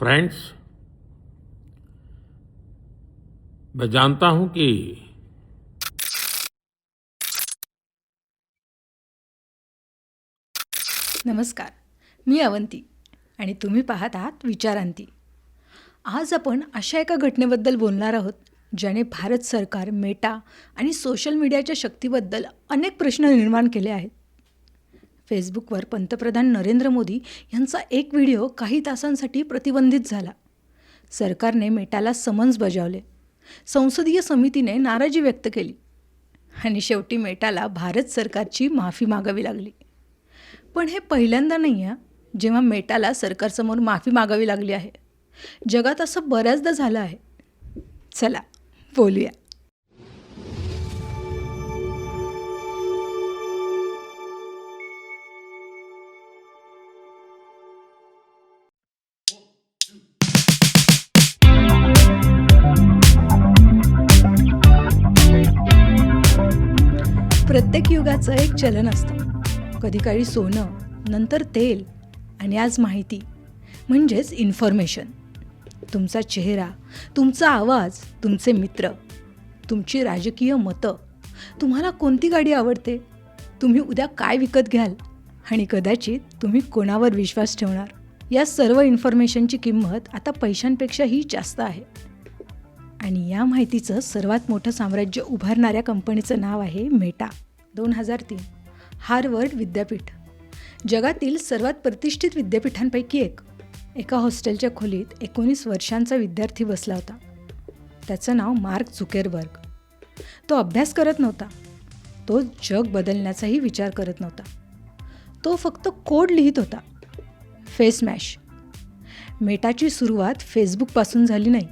Friends, मैं जानता हूं कि नमस्कार. मी अवंती आणि तुम्ही पाहत आहात विचारांती. आज आपण अशा एका घटनेबद्दल बोलणार आहोत ज्याने भारत सरकार, मेटा आणि सोशल मीडियाच्या शक्तीबद्दल अनेक प्रश्न निर्माण केले आहेत. फेसबुकवर पंतप्रधान नरेंद्र मोदी यांचा एक व्हिडिओ काही तासांसाठी प्रतिबंधित झाला. सरकारने मेटाला समन्स बजावले. संसदीय समितीने नाराजी व्यक्त केली आणि शेवटी मेटाला भारत सरकारची माफी मागावी लागली. पण हे पहिल्यांदा नाही आहे जेव्हा मेटाला सरकारसमोर माफी मागावी लागली आहे. जगात असं बऱ्याचदा झालं आहे. चला बोलूया. प्रत्येक युगाचं एक चलन असतं. कधी काळी सोनं, नंतर तेल आणि आज माहिती म्हणजेच इन्फॉर्मेशन. तुमचा चेहरा, तुमचा आवाज, तुमचे मित्र, तुमची राजकीय मतं, तुम्हाला कोणती गाडी आवडते, तुम्ही उद्या काय विकत घ्याल आणि कदाचित तुम्ही कोणावर विश्वास ठेवणार, या सर्व इन्फॉर्मेशनची किंमत आता पैशांपेक्षाही जास्त आहे. आणि या माहितीचं सर्वात मोठं साम्राज्य उभारणाऱ्या कंपनीचं नाव आहे मेटा. 2003 हार्वर्ड विद्यापीठ, जगातील सर्वात प्रतिष्ठित विद्यापीठांपैकी एक. एका हॉस्टेलच्या खोलीत 19 वर्षांचा विद्यार्थी बसला होता. त्याचं नाव मार्क झुकेरबर्ग. तो अभ्यास करत नव्हता. तो जग बदलण्याचाही विचार करत नव्हता. तो फक्त कोड लिहित होता. Face mash. मेटाची सुरुवात फेसबुकपासून झाली नाही,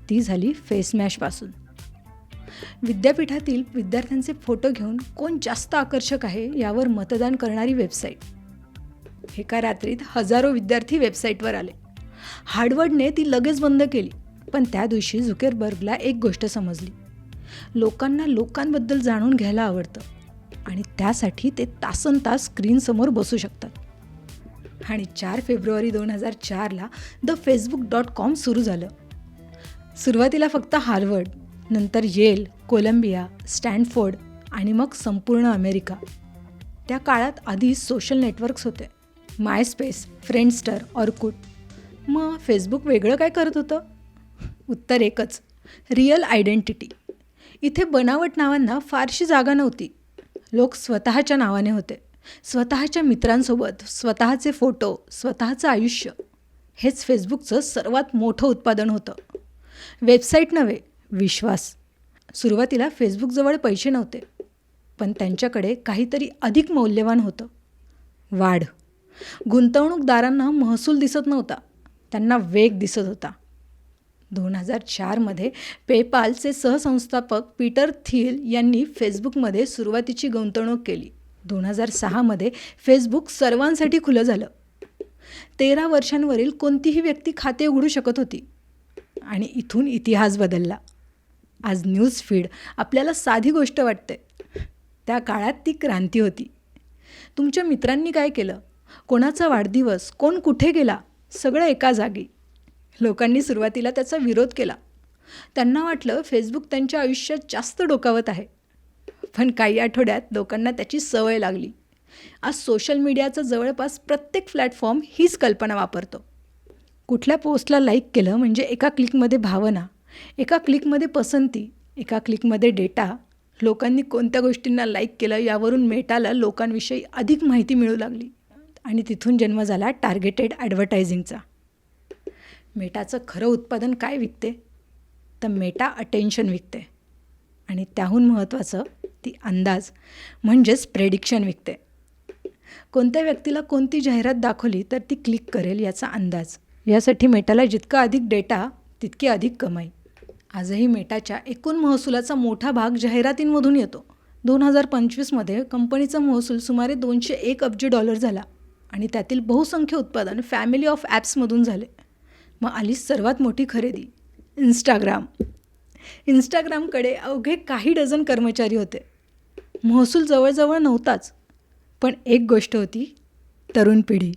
ती झाली फेस मॅशपासून. विद्यापीठातील विद्यार्थ्यांचे फोटो घेऊन कोण जास्त आकर्षक आहे यावर मतदान करणारी वेबसाईट. एका रात्रीत हजारो विद्यार्थी वेबसाईटवर आले. हार्वर्डने ती लगेच बंद केली. पण त्या दिवशी झुकेरबर्गला एक गोष्ट समजली. लोकांना लोकांबद्दल जाणून घ्यायला आवडतं आणि त्यासाठी ते तासनतास स्क्रीनसमोर बसू शकतात. आणि 4 फेब्रुवारी 2004ला thefacebook.com सुरू झालं. सुरुवातीला फक्त हार्वर्ड, नंतर येल, कोलंबिया, स्टॅनफोर्ड आणि मग संपूर्ण अमेरिका. त्या काळात आधी सोशल नेटवर्क्स होते. MySpace, Friendster, Orkut. मग फेसबुक वेगळं काय करत होतं? उत्तर एकच, रिअल आयडेंटिटी. इथे बनावट नावांना फारशी जागा नव्हती. लोक स्वतःच्या नावाने होते, स्वतःच्या मित्रांसोबत, स्वतःचे फोटो, स्वतःचं आयुष्य. हेच फेसबुकचं सर्वात मोठं उत्पादन होतं. वेबसाईट नव्हे, विश्वास. सुरुवातीला फेसबुकजवळ पैसे नव्हते, पण त्यांच्याकडे काहीतरी अधिक मौल्यवान होतं, वाढ. गुंतवणूकदारांना महसूल दिसत नव्हता, त्यांना वेग दिसत होता. 2004मध्ये पेपालचे सहसंस्थापक पीटर थिल यांनी फेसबुकमध्ये सुरुवातीची गुंतवणूक केली. 2006मध्ये फेसबुक सर्वांसाठी खुलं झालं. 13 वर्षांवरील कोणतीही व्यक्ती खाते उघडू शकत होती आणि इथून इतिहास बदलला. आज न्यूज फीड आपल्याला साधी गोष्ट वाटते. त्या काळात ती क्रांती होती. तुमच्या मित्रांनी काय केलं, कोणाचा वाढदिवस, कोण कुठे गेला, सगळं एका जागी. लोकांनी सुरुवातीला त्याचा विरोध केला. त्यांना वाटलं फेसबुक त्यांच्या आयुष्यात जास्त डोकावत आहे. पण काही आठवड्यात लोकांना त्याची सवय लागली. आज सोशल मीडियाचा जवळपास प्रत्येक प्लॅटफॉर्म हीच कल्पना वापरतो. कुठल्या पोस्टला लाईक केलं म्हणजे एका क्लिकमध्ये भावना, एका क्लिकमध्ये पसंती, एका क्लिकमध्ये डेटा. लोकांनी कोणत्या गोष्टींना लाईक केलं यावरून मेटाला लोकांविषयी अधिक माहिती मिळू लागली आणि तिथून जन्म झाला टार्गेटेड ॲडव्हर्टायझिंगचा. मेटाचं खरं उत्पादन काय विकते? तर मेटा अटेन्शन विकते. आणि त्याहून महत्त्वाचं, ती अंदाज म्हणजेच प्रेडिक्शन विकते. कोणत्या व्यक्तीला कोणती जाहिरात दाखवली तर ती क्लिक करेल याचा अंदाज. यासाठी मेटाला जितका अधिक डेटा तितकी अधिक कमाई. आजही मेटाच्या एकूण महसुलाचा मोठा भाग जाहिरातींमधून येतो. 2025मध्ये कंपनीचा महसूल सुमारे $201 अब्ज झाला आणि त्यातील बहुसंख्य उत्पादन फॅमिली ऑफ ॲप्समधून झाले. मग आली सर्वात मोठी खरेदी, इंस्टाग्राम. इंस्टाग्रामकडे अवघे काही डझन कर्मचारी होते. महसूल जवळजवळ नव्हताच, पण एक गोष्ट होती, तरुण पिढी.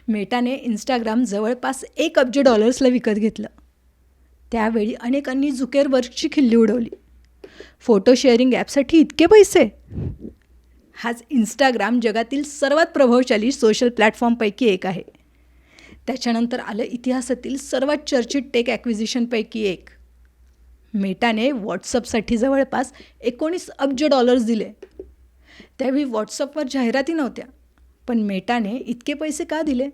मेटाने इंस्टाग्राम जवळपास $1 अब्ज विकत घेतलं. त्यावेळी अनेकांनी झुकेरबर्गची खिल्ली उडवली. फोटो शेअरिंग ॲपसाठी इतके पैसे? हाच इंस्टाग्राम जगातील सर्वात प्रभावशाली सोशल प्लॅटफॉर्मपैकी एक आहे. त्याच्यानंतर आलं इतिहासातील सर्वात चर्चित टेक ॲक्विजिशनपैकी एक. मेटाने व्हॉट्सअपसाठी जवळपास $19 अब्ज दिले. त्यावेळी व्हॉट्सअपवर जाहिराती नव्हत्या, पण मेटाने इतके पैसे का दिले?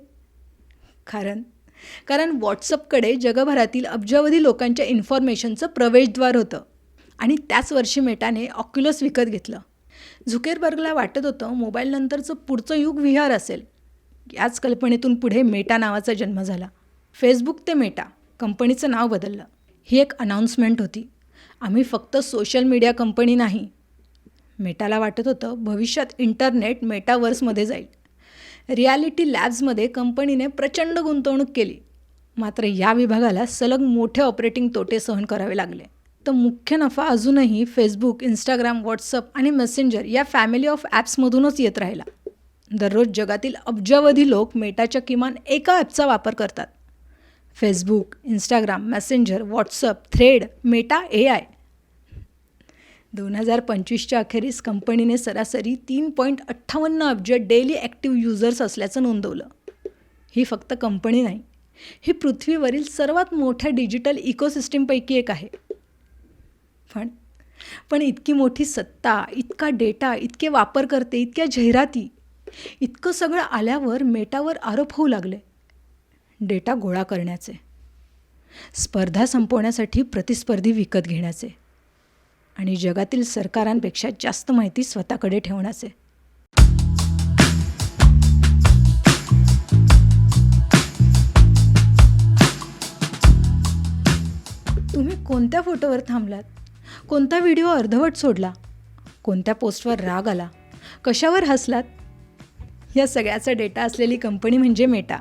कारण व्हॉट्सअपकडे जगभरातील अब्जावधी लोकांच्या इन्फॉर्मेशनचं प्रवेशद्वार होतं. आणि त्याच वर्षी मेटाने ऑक्युलस विकत घेतलं. झुकेरबर्गला वाटत होतं मोबाईल नंतरचं पुढचं युग VR असेल. याच कल्पनेतून पुढे मेटा नावाचा जन्म झाला. फेसबुक ते मेटा, कंपनीचं नाव बदललं. ही एक अनाउन्समेंट होती. आम्ही फक्त सोशल मीडिया कंपनी नाही. मेटाला वाटत होतं भविष्यात इंटरनेट मेटावर्समध्ये जाईल. रियालिटी लॅब्समध्ये कंपनीने प्रचंड गुंतवणूक केली. मात्र या विभागाला सलग मोठे ऑपरेटिंग तोटे सहन करावे लागले. तर मुख्य नफा अजूनही फेसबुक, इंस्टाग्राम, व्हॉट्सअप आणि मेसेंजर या फॅमिली ऑफ ॲप्समधूनच येत राहिला. दररोज जगातील अब्जावधी लोक मेटाच्या किमान एका ॲपचा वापर करतात. Facebook, Instagram, messenger, WhatsApp, thread, Meta AI. 2025च्या अखेरीस कंपनीने सरासरी 3.58 अब्ज डेली ॲक्टिव्ह युजर्स असल्याचं नोंदवलं. ही फक्त कंपनी नाही, ही पृथ्वीवरील सर्वात मोठ्या डिजिटल इकोसिस्टीमपैकी एक आहे. पण इतकी मोठी सत्ता, इतका डेटा, इतके वापरकर्ते, इतक्या जाहिराती, इतकं सगळं आल्यावर मेटावर आरोप होऊ लागले डेटा गोळा करण्याचे, स्पर्धा संपवण्यासाठी प्रतिस्पर्धी विकत घेण्याचे आणि जगातील सरकारांपेक्षा जास्त माहिती स्वतःकडे ठेवण्याचे. तुम्ही कोणत्या फोटोवर थांबलात? कोणता व्हिडिओ अर्धवट सोडला? कोणत्या पोस्टवर राग आला? कशावर हसलात? या सगळ्याचा डेटा असलेली कंपनी म्हणजे मेटा.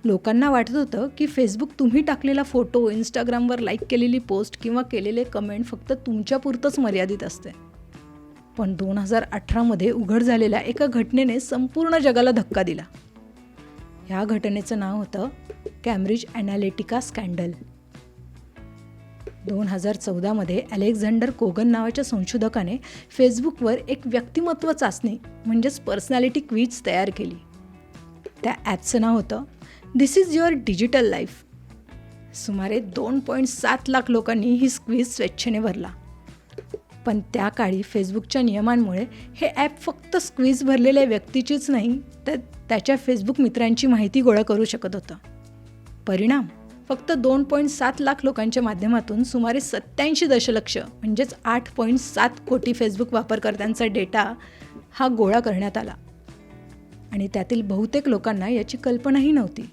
लोकांना वाटत होतं की फेसबुक तुम्ही टाकलेला फोटो, इंस्टाग्रामवर लाईक केलेली पोस्ट किंवा केलेले कमेंट फक्त तुमच्यापुरतंच मर्यादित असते. पण 2018मध्ये उघड झालेल्या एका घटनेने संपूर्ण जगाला धक्का दिला. ह्या घटनेचं नाव होतं कॅम्ब्रिज ॲनालिटिका स्कॅन्डल. 2014मध्ये अलेक्झांडर कोगन नावाच्या संशोधकाने फेसबुकवर एक व्यक्तिमत्व चाचणी म्हणजेच पर्सनॅलिटी क्विज तयार केली. त्या ॲपचं नाव होतं दिस इज युअर डिजिटल लाईफ. सुमारे 2.7 लाख लोकांनी ही क्विज स्वेच्छेने भरला. पण त्या काळी फेसबुकच्या नियमांमुळे हे ॲप फक्त क्विज भरलेल्या व्यक्तीचीच नाही तर त्याच्या फेसबुक मित्रांची माहिती गोळा करू शकत होतं. परिणाम फक्त 2.7 लाख लोकांच्या माध्यमातून सुमारे 87 दशलक्ष म्हणजेच 8.7 कोटी फेसबुक वापरकर्त्यांचा डेटा हा गोळा करण्यात आला. आणि त्यातील बहुतेक लोकांना याची कल्पनाही नव्हती.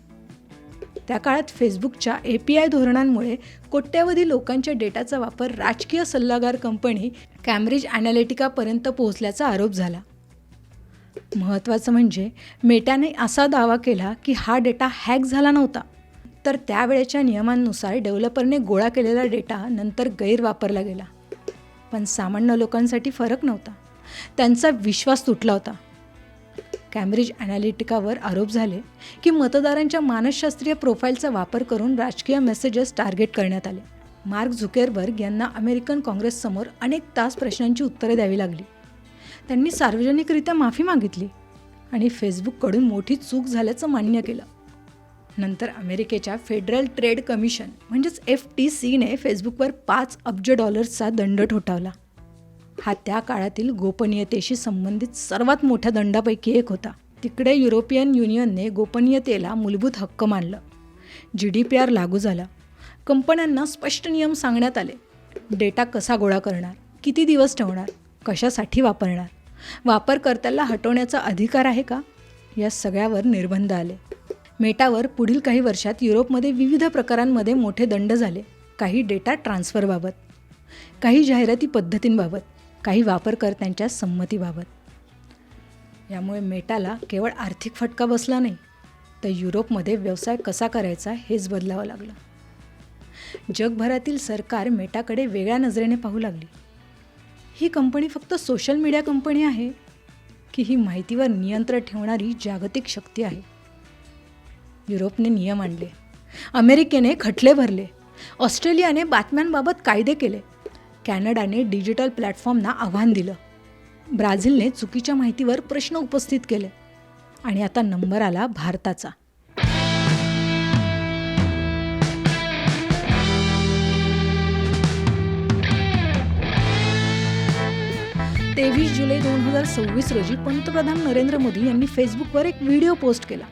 त्या काळात फेसबुकच्या API धोरणांमुळे कोट्यावधी लोकांच्या डेटाचा वापर राजकीय सल्लागार कंपनी कॅम्ब्रिज ॲनालिटिकापर्यंत पोहोचल्याचा आरोप झाला. महत्त्वाचं म्हणजे मेटाने असा दावा केला की हा डेटा हॅक झाला नव्हता, तर त्यावेळेच्या नियमांनुसार डेव्हलपरने गोळा केलेला डेटा नंतर गैरवापरला गेला. पण सामान्य लोकांसाठी फरक नव्हता. त्यांचा विश्वास तुटला होता. कॅम्ब्रिज ॲनालिटिकावर आरोप झाले की मतदारांच्या मानसशास्त्रीय प्रोफाईलचा वापर करून राजकीय मेसेजेस टार्गेट करण्यात आले. मार्क झुकेरबर्ग यांना अमेरिकन काँग्रेससमोर अनेक तास प्रश्नांची उत्तरे द्यावी लागली. त्यांनी सार्वजनिकरित्या माफी मागितली आणि फेसबुककडून मोठी चूक झाल्याचं मान्य केलं. नंतर अमेरिकेच्या फेडरल ट्रेड कमिशन म्हणजेच FTCने फेसबुकवर $5 अब्ज दंड ठोठावला. हा त्या काळातील गोपनीयतेशी संबंधित सर्वात मोठ्या दंडापैकी एक होता. तिकडे युरोपियन युनियनने गोपनीयतेला मूलभूत हक्क मानलं. GDPR लागू झाला. कंपन्यांना स्पष्ट नियम सांगण्यात आले. डेटा कसा गोळा करणार, किती दिवस ठेवणार, कशासाठी वापरणार, वापरकर्त्याला हटवण्याचा अधिकार आहे का, या सगळ्यावर निर्बंध आले. मेटावर पुढील काही वर्षात युरोपमध्ये विविध प्रकारांमध्ये मोठे दंड झाले. काही डेटा ट्रान्सफरबाबत, काही जाहिराती पद्धतींबाबत, काही वापरकर्त्यांच्या संमतीबाबत. यामुळे मेटाला केवळ आर्थिक फटका बसला नाही, तर युरोपमध्ये व्यवसाय कसा करायचा हेच बदलावं लागलं. जगभरातील सरकार मेटाकडे वेगळ्या नजरेने पाहू लागली. ही कंपनी फक्त सोशल मीडिया कंपनी आहे की ही माहितीवर नियंत्रण ठेवणारी जागतिक शक्ती आहे? युरोपने नियम आणले, अमेरिकेने खटले भरले, ऑस्ट्रेलियाने बातम्यांबाबत कायदे केले, कॅनडाने डिजिटल प्लॅटफॉर्मना आव्हान दिलं, ब्राझीलने चुकीच्या माहितीवर प्रश्न उपस्थित केले आणि आता नंबर आला भारताचा. तेवीस जुलै 2026 रोजी पंतप्रधान नरेंद्र मोदी यांनी फेसबुकवर एक व्हिडिओ पोस्ट केला.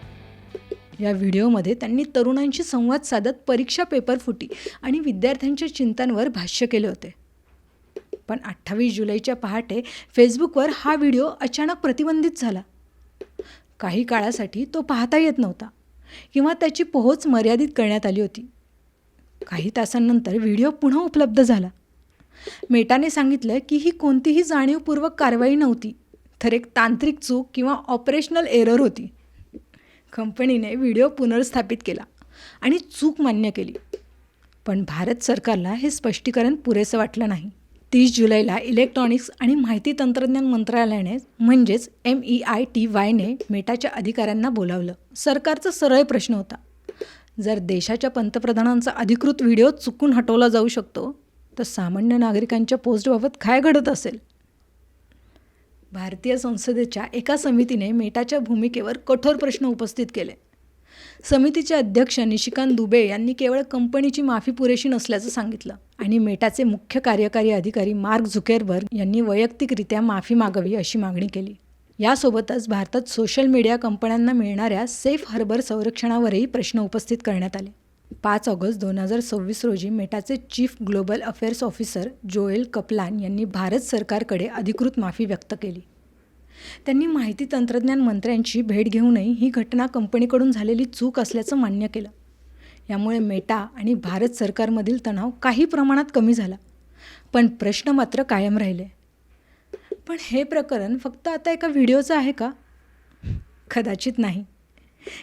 या व्हिडिओमध्ये त्यांनी तरुणांशी संवाद साधत परीक्षा पेपर फुटी आणि विद्यार्थ्यांच्या चिंतांवर भाष्य केले होते. पण 28 जुलैच्या पहाटे फेसबुकवर हा व्हिडिओ अचानक प्रतिबंधित झाला. काही काळासाठी तो पाहता येत नव्हता किंवा त्याची पोहोच मर्यादित करण्यात आली होती. काही तासांनंतर व्हिडिओ पुन्हा उपलब्ध झाला. मेटाने सांगितलं की ही कोणतीही जाणीवपूर्वक कारवाई नव्हती, तर एक तांत्रिक चूक किंवा ऑपरेशनल एरर होती. कंपनीने व्हिडिओ पुनर्स्थापित केला आणि चूक मान्य केली. पण भारत सरकारला हे स्पष्टीकरण पुरेसं वाटलं नाही. 30 जुलैला इलेक्ट्रॉनिक्स आणि माहिती तंत्रज्ञान मंत्रालयाने म्हणजेच MEITYने मेटाच्या अधिकाऱ्यांना बोलावलं. सरकारचा सरळ प्रश्न होता, जर देशाच्या पंतप्रधानांचा अधिकृत व्हिडिओ चुकून हटवला जाऊ शकतो, तर सामान्य नागरिकांच्या पोस्टबाबत काय घडत असेल? भारतीय संसदेच्या एका समितीने मेटाच्या भूमिकेवर कठोर प्रश्न उपस्थित केले. समितीचे अध्यक्ष निशिकांत दुबे यांनी केवळ कंपनीची माफी पुरेशी नसल्याचं सांगितलं आणि मेटाचे मुख्य कार्यकारी अधिकारी मार्क झुकेरबर्ग यांनी वैयक्तिकरित्या माफी मागावी अशी मागणी केली. यासोबतच भारतात सोशल मीडिया कंपन्यांना मिळणाऱ्या सेफ हार्बर संरक्षणावरही प्रश्न उपस्थित करण्यात आले. 5 ऑगस्ट 2026 रोजी मेटाचे chief global affairs officer Joel Kaplan यांनी भारत सरकारकडे अधिकृत माफी व्यक्त केली. त्यांनी माहिती तंत्रज्ञान मंत्र्यांची भेट घेऊनही ही घटना कंपनीकडून झालेली चूक असल्याचं मान्य केलं. यामुळे मेटा आणि भारत सरकारमधील तणाव काही प्रमाणात कमी झाला, पण प्रश्न मात्र कायम राहिले. पण हे प्रकरण फक्त आता एका व्हिडिओचं आहे का? कदाचित नाही.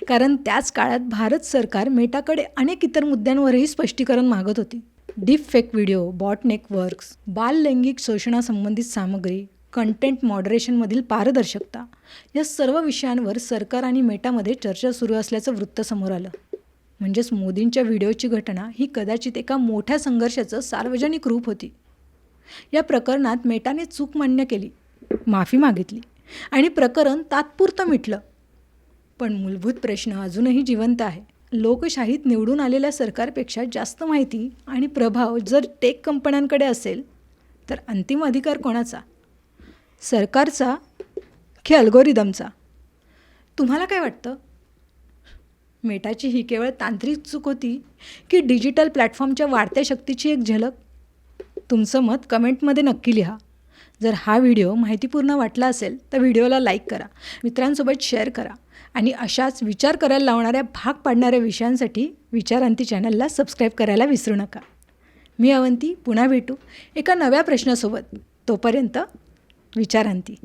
कारण त्याच काळात भारत सरकार मेटाकडे अनेक इतर मुद्द्यांवरही स्पष्टीकरण मागत होती. Deep fake video, bot networks, बाललैंगिक शोषणासंबंधित सामग्री, कंटेंट मॉडरेशनमधील पारदर्शकता या सर्व विषयांवर सरकार आणि मेटामध्ये चर्चा सुरू असल्याचं वृत्त समोर आलं. म्हणजेच मोदींच्या व्हिडिओची घटना ही कदाचित एका मोठ्या संघर्षाचं सार्वजनिक रूप होती. या प्रकरणात मेटाने चूक मान्य केली, माफी मागितली आणि प्रकरण तात्पुरतं मिटलं. पण मूलभूत प्रश्न अजूनही जिवंत आहे. लोकशाहीत निवडून आलेल्या सरकारपेक्षा जास्त माहिती आणि प्रभाव जर टेक कंपन्यांकडे असेल, तर अंतिम अधिकार कोणाचा? सरकारचा की अल्गोरिदमचा? तुम्हाला काय वाटतं? मेटाची ही केवळ तांत्रिक चूक होती की डिजिटल प्लॅटफॉर्मच्या वाढत्या शक्तीची एक झलक? तुमचं मत कमेंटमध्ये नक्की लिहा. जर हा व्हिडिओ माहितीपूर्ण वाटला असेल तर व्हिडिओला लाईक करा, मित्रांसोबत शेअर करा आणि अशाच विचार करायला लावणाऱ्या, भाग पाडणाऱ्या विषयांसाठी विचारांती चॅनलला सबस्क्राईब करायला विसरू नका. मी अवंती, पुन्हा भेटू एका नव्या प्रश्नासोबत. तोपर्यंत विचारांती.